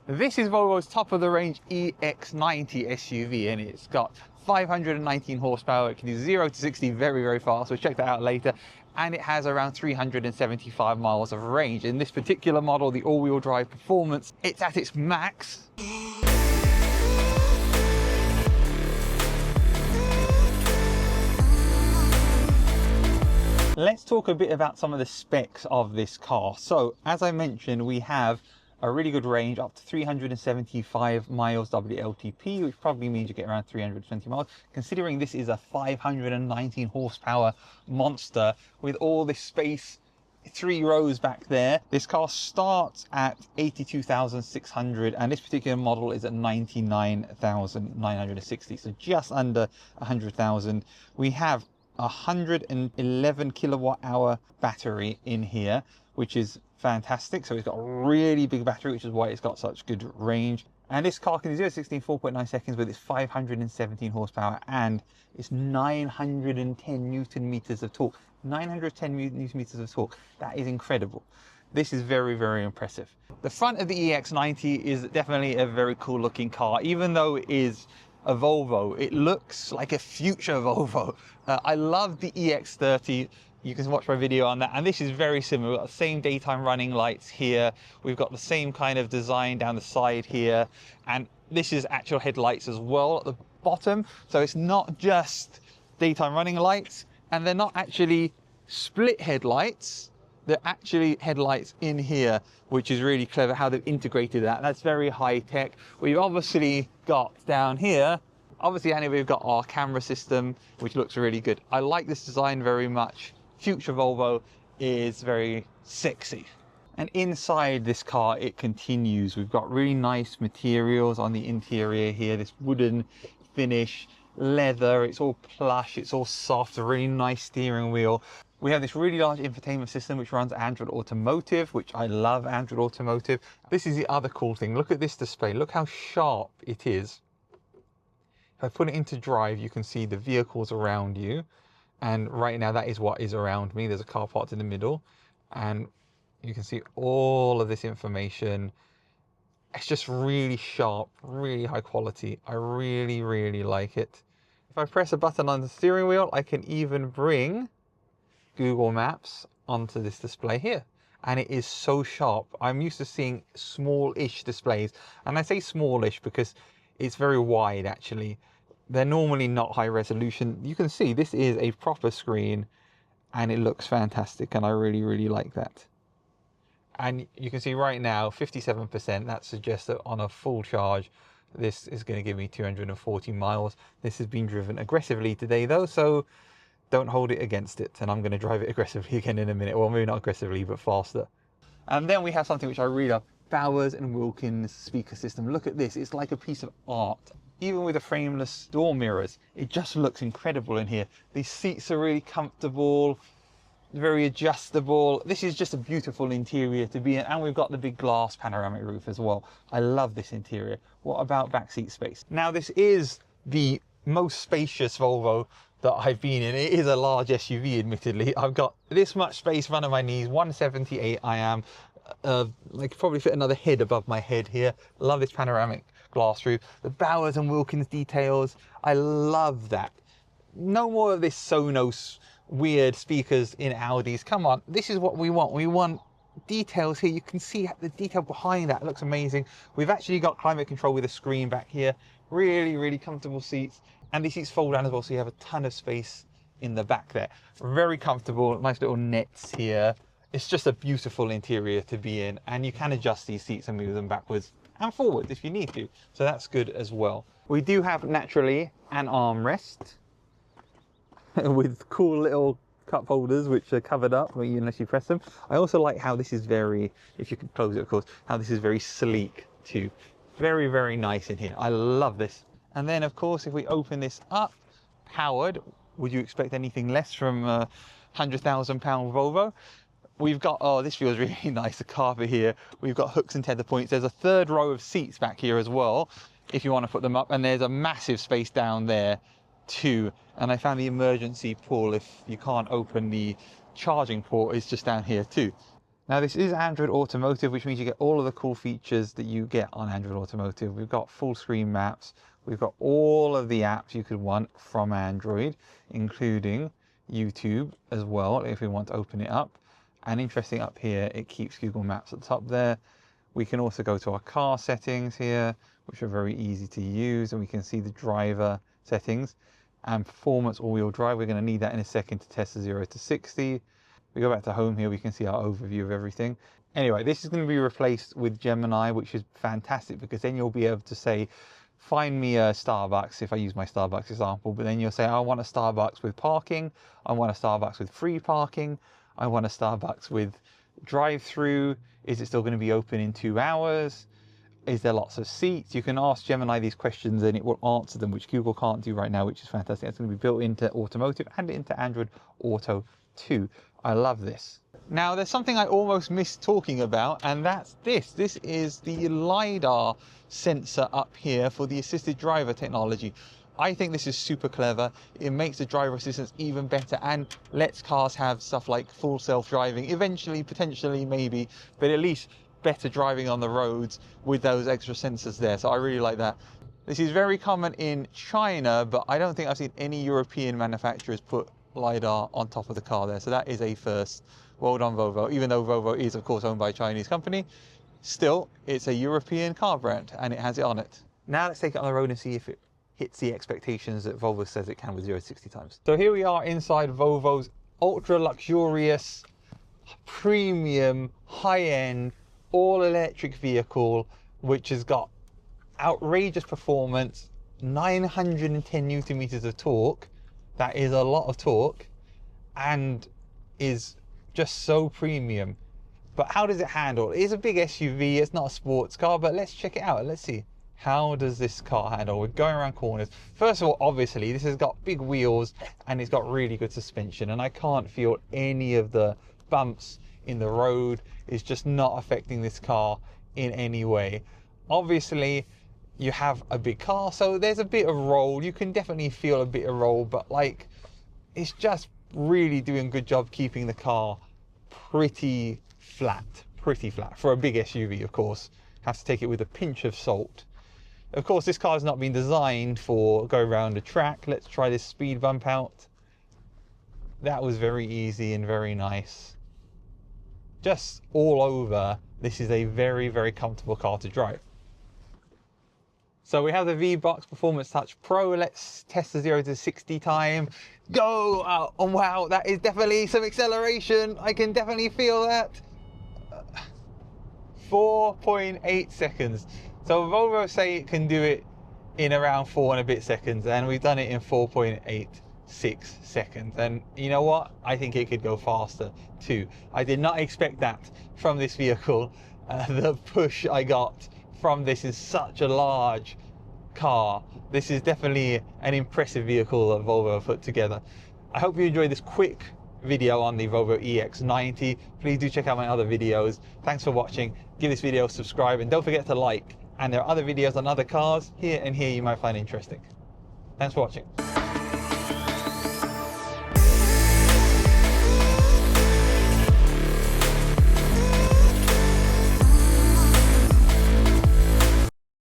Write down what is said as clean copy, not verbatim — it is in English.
This is Volvo's top of the range EX90 SUV, and it's got 519 horsepower. It can do 0 to 60 very, very fast. We'll check that out later. And it has around 375 miles of range. In this particular model, the all-wheel drive performance, it's at its max. Let's talk a bit about some of the specs of this car. So, as I mentioned, we have a really good range up to 375 miles WLTP, which probably means you get around 320 miles. Considering this is a 519 horsepower monster with all this space, 3 rows back there. This car starts at 82,600 and this particular model is at 99,960, so just under 100,000. We have 111 kilowatt hour battery in here, which is fantastic. So it's got a really big battery, which is why it's got such good range. And this car can do 0 to 60 in 4.9 seconds with its 517 horsepower and it's 910 newton meters of torque. 910 newton meters of torque. That is incredible. This is very, very impressive. The front of the EX90 is definitely a very cool looking car. Even though it is a Volvo, it looks like a future Volvo. I love the EX30. You can watch my video on that, and this is very similar. We've got the same daytime running lights here. We've got the same kind of design down the side here, and this is actual headlights as well at the bottom. So it's not just daytime running lights, and they're not actually split headlights. They're actually headlights in here, which is really clever how they've integrated that. That's very high tech. We've obviously got down here, we've got our camera system, which looks really good. I like this design very much. Future Volvo is very sexy. And inside this car, it continues. We've got really nice materials on the interior here, this wooden finish, leather, it's all plush, it's all soft, a really nice steering wheel. We have this really large infotainment system which runs Android Automotive, which I love Android Automotive. This is the other cool thing. Look at this display. Look how sharp it is. If I put it into drive, you can see the vehicles around you. And right now that is what is around me. There's a car parked in the middle and you can see all of this information. It's just really sharp, really high quality. I really, really like it. If I press a button on the steering wheel, I can even bring Google Maps onto this display here. And it is so sharp. I'm used to seeing small-ish displays. And I say small-ish because it's very wide actually. They're normally not high resolution. You can see this is a proper screen and it looks fantastic, and I really, really like that. And you can see right now 57%. That suggests that on a full charge this is going to give me 240 miles. This has been driven aggressively today though, so don't hold it against it, and I'm going to drive it aggressively again in a minute. Well, maybe not aggressively, but faster. And then we have something which I really love, Bowers & Wilkins speaker system. Look at this, it's like a piece of art. Even with the frameless door mirrors, it just looks incredible in here. These seats are really comfortable, very adjustable. This is just a beautiful interior to be in, and we've got the big glass panoramic roof as well. I love this interior. What about backseat space? Now, this is the most spacious Volvo that I've been in. It is a large SUV, admittedly. I've got this much space in front of my knees, 178 I am. I could probably fit another head above my head here. Love this panoramic glass roof. The Bowers & Wilkins details, I love that. No more of this Sonos weird speakers in Audis. Come on, this is what we want. We want details here. You can see the detail behind that. It looks amazing. We've actually got climate control with a screen back here. Really, really comfortable seats. And these seats fold down as well, so you have a ton of space in the back there. Very comfortable, nice little nets here. It's just a beautiful interior to be in, and you can adjust these seats and move them backwards and forwards if you need to, so that's good as well. We do have naturally an armrest with cool little cup holders which are covered up unless you press them. I also like how this is very, if you can close it of course, how this is very sleek too. Very, very nice in here. I love this. And then of course if we open this up, powered, would you expect anything less from a £100,000 Volvo? We've got, oh, this feels really nice, the carpet here. We've got hooks and tether points. There's a third row of seats back here as well, if you want to put them up. And there's a massive space down there too. And I found the emergency pull if you can't open the charging port is just down here too. Now this is Android Automotive, which means you get all of the cool features that you get on Android Automotive. We've got full screen maps, we've got all of the apps you could want from Android, including YouTube as well, if we want to open it up. And interesting, up here, it keeps Google Maps at the top there. We can also go to our car settings here, which are very easy to use, and we can see the driver settings and performance all-wheel drive. We're going to need that in a second to test the 0 to 60. We go back to home here, we can see our overview of everything. Anyway, this is going to be replaced with Gemini, which is fantastic because then you'll be able to say, find me a Starbucks, if I use my Starbucks example, but then you'll say, I want a Starbucks with parking, I want a Starbucks with free parking, I want a Starbucks with drive-through, is it still going to be open in 2 hours? Is there lots of seats? You can ask Gemini these questions and it will answer them, which Google can't do right now, which is fantastic. It's going to be built into Automotive and into Android Auto 2. I love this. Now, there's something I almost missed talking about, and that's this. This is the Lidar sensor up here for the assisted driver technology. I think this is super clever. It makes the driver assistance even better and lets cars have stuff like full self-driving, eventually, potentially, maybe, but at least better driving on the roads with those extra sensors there. So I really like that. This is very common in China, but I don't think I've seen any European manufacturers put Lidar on top of the car there. So that is a first. Well done, Volvo. Even though Volvo is, of course, owned by a Chinese company, still, it's a European car brand and it has it on it. Now let's take it on the road and see if it hits the expectations that Volvo says it can with 0 to 60 times. So here we are inside Volvo's ultra luxurious, premium, high-end, all-electric vehicle, which has got outrageous performance, 910 Newton meters of torque. That is a lot of torque and is just so premium. But how does it handle? It is a big SUV, it's not a sports car, but let's check it out. Let's see. How does this car handle? We're going around corners. First of all, obviously, this has got big wheels and it's got really good suspension, and I can't feel any of the bumps in the road. It's just not affecting this car in any way. Obviously, you have a big car, so there's a bit of roll. You can definitely feel a bit of roll, but like, it's just really doing a good job keeping the car pretty flat for a big SUV, of course. Have to take it with a pinch of salt. Of course, this car has not been designed for go around a track. Let's try this speed bump out. That was very easy and very nice. Just all over, this is a very, very comfortable car to drive. So we have the V-Box Performance Touch Pro. Let's test the 0 to 60 time. Go! Oh, wow, that is definitely some acceleration. I can definitely feel that. 4.8 seconds. So Volvo say it can do it in around 4 and a bit seconds, and we've done it in 4.86 seconds. And you know what? I think it could go faster too. I did not expect that from this vehicle. The push I got from this is such a large car. This is definitely an impressive vehicle that Volvo put together. I hope you enjoyed this quick video on the Volvo EX90. Please do check out my other videos. Thanks for watching. Give this video a subscribe and don't forget to like. And there are other videos on other cars here and here you might find interesting. Thanks for watching.